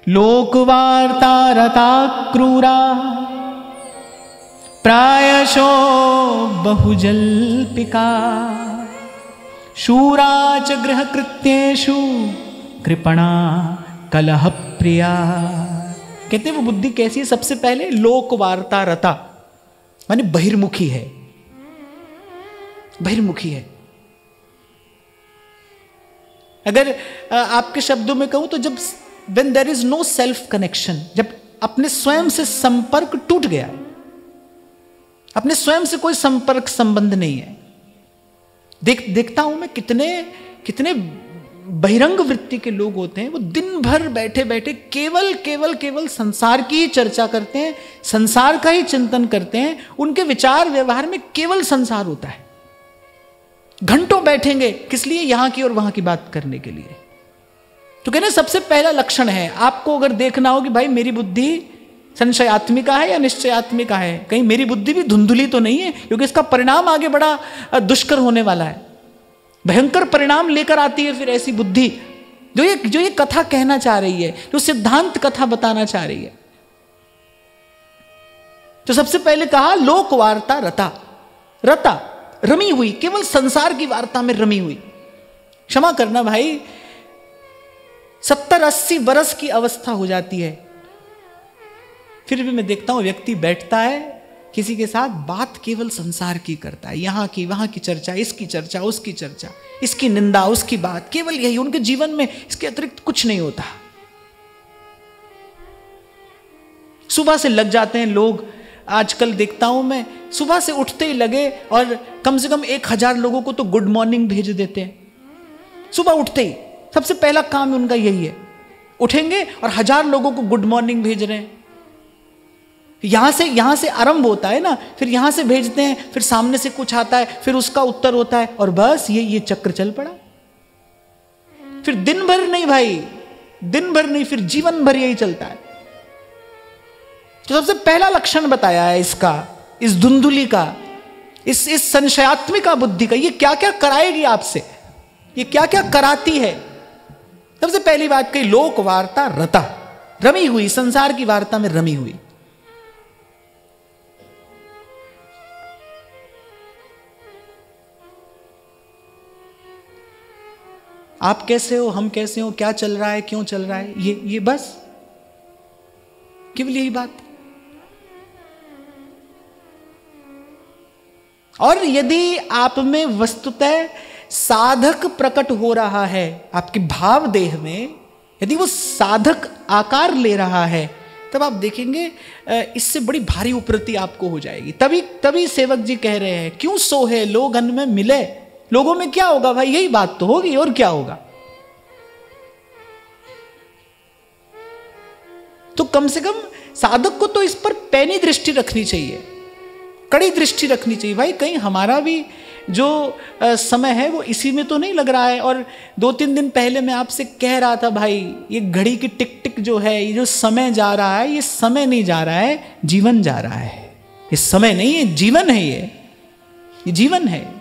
लोकवार्ता रता क्रूरा प्रायशो बहुजल्पिका शूराच गृहकृत्येषु कृपणा कलह प्रिया। कहते हैं वो बुद्धि कैसी है? सबसे पहले लोकवार्ता रता माने बहिर्मुखी है, बहिर्मुखी है। अगर आपके शब्दों में कहूं तो जब when there is no self connection, जब अपने स्वयं से संपर्क टूट गया है, अपने स्वयं से कोई संपर्क संबंध नहीं है। देखता हूं मैं कितने बहिरंग वृत्ति के लोग होते हैं। वो दिन भर बैठे बैठे केवल संसार की ही चर्चा करते हैं, संसार का ही चिंतन करते हैं। उनके विचार व्यवहार में केवल संसार होता है। घंटों बैठेंगे किस लिए? यहां की और वहां की बात करने के लिए। तो कहने सबसे पहला लक्षण है, आपको अगर देखना हो कि भाई मेरी बुद्धि संशयात्मिका है या निश्चयात्मिका है, कहीं मेरी बुद्धि भी धुंधुली तो नहीं है, क्योंकि इसका परिणाम आगे बड़ा दुष्कर होने वाला है। भयंकर परिणाम लेकर आती है फिर ऐसी बुद्धि जो ये कथा कहना चाह रही है, जो सिद्धांत कथा बताना चाह रही है। तो सबसे पहले कहा लोकवार्ता रता रमी हुई, केवल संसार की वार्ता में रमी हुई। क्षमा करना भाई, 70-80 वर्ष की अवस्था हो जाती है, फिर भी मैं देखता हूं व्यक्ति बैठता है किसी के साथ, बात केवल संसार की करता है। यहां की वहां की चर्चा, इसकी चर्चा उसकी चर्चा, इसकी निंदा उसकी बात, केवल यही। उनके जीवन में इसके अतिरिक्त कुछ नहीं होता। सुबह से लग जाते हैं लोग। आजकल देखता हूं मैं, सुबह से उठते ही लगे और कम से कम 1000 लोगों को तो गुड मॉर्निंग भेज देते हैं। सुबह उठते ही सबसे पहला काम उनका यही है, उठेंगे और 1000 लोगों को गुड मॉर्निंग भेज रहे हैं। यहां से आरंभ होता है ना, फिर यहां से भेजते हैं, फिर सामने से कुछ आता है, फिर उसका उत्तर होता है, और बस ये चक्र चल पड़ा। फिर दिन भर नहीं भाई, दिन भर नहीं, फिर जीवन भर यही चलता है। तो सबसे पहला लक्षण बताया है इसका, इस धुंधुली का, इस संशयात्मिका बुद्धि का। ये क्या क्या कराएगी आपसे, ये क्या क्या कराती है। सबसे पहली बात कही लोक वार्ता रता, रमी हुई, संसार की वार्ता में रमी हुई। आप कैसे हो, हम कैसे हो, क्या चल रहा है, क्यों चल रहा है, ये बस केवल यही बात। और यदि आप में वस्तुतः साधक प्रकट हो रहा है, आपके भाव देह में यदि वो साधक आकार ले रहा है, तब आप देखेंगे इससे बड़ी भारी उपरति आपको हो जाएगी। तभी सेवक जी कह रहे हैं, क्यों सोहे लोगन में मिले। लोगों में क्या होगा भाई, यही बात तो होगी, और क्या होगा। तो कम से कम साधक को तो इस पर पैनी दृष्टि रखनी चाहिए, कड़ी दृष्टि रखनी चाहिए। भाई कहीं हमारा भी जो समय है वो इसी में तो नहीं लग रहा है। और 2-3 दिन पहले मैं आपसे कह रहा था, भाई ये घड़ी की टिक टिक जो है, ये जो समय जा रहा है, ये समय नहीं जा रहा है, जीवन जा रहा है। ये समय नहीं है, जीवन है, ये जीवन है।